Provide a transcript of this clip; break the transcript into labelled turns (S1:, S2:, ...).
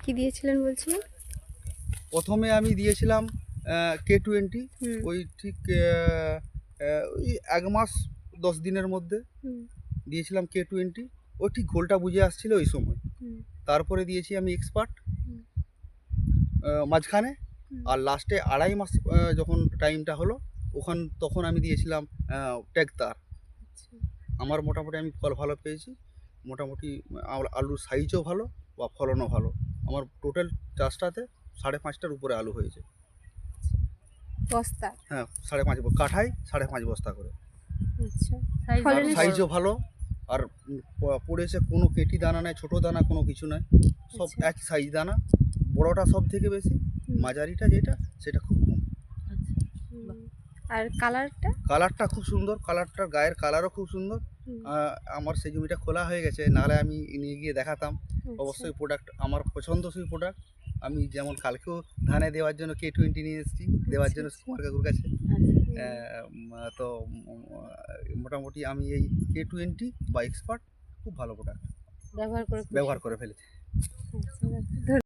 S1: কি দিয়েছিলেন বলছিলেন?
S2: প্রথমে আমি দিয়েছিলাম K20। ওই ঠিক ওই 1 মাস 10 দিনের মধ্যে দিয়েছিলাম K20। ও ঠিক ঘোলটা বুঝে আসছিল ওই সময়। তারপরে দিয়েছি আমি এক্সপার্ট মাঝখানে। আর লাস্টে 2.5 মাস যখন টাইমটা হলো তখন আমি দিয়েছিলাম টেকতার। আমার মোটামুটি আমি ফল ভালো পেয়েছি। মোটামুটি আলুর সাইজও ভালো বা ফলনও ভালো। আমার টোটাল চাষটাতে 5.5টার উপরে আলু হয়েছে।
S1: বস্তা?
S2: হ্যাঁ, 5.5 কাঠায় 5.5 বস্তা করে।
S1: আচ্ছা।
S2: আর
S1: ফলনের
S2: সাইজও ভালো। আর পড়েছে কোনো কেটি দানা নাই, ছোট দানা কোনো কিছু নাই, সব
S1: আচ্ছা।
S2: এক সাইজ দানা। বড়টা সব থেকে বেশি, মাঝারিটা যেটা সেটা খুব কম।
S1: আর কালারটা?
S2: কালারটা খুব সুন্দর, কালারটার গায়ের কালারও খুব সুন্দর। আমার সেই জমিটা খোলা হয়ে গেছে, নাহলে আমি নিয়ে গিয়ে দেখাতাম। অবশ্যই প্রোডাক্ট আমার পছন্দসই প্রোডাক্ট। আমি যেমন কালকেও ধানে দেওয়ার জন্য K20 নিয়ে এসেছি, দেওয়ার জন্য কুমার কাকুর কাছে। তো মোটামুটি আমি এই K20 বা এক্সপার্ট খুব ভালো প্রোডাক্ট
S1: ব্যবহার করে
S2: ব্যবহার করে ফেলেছি।
S1: আচ্ছা।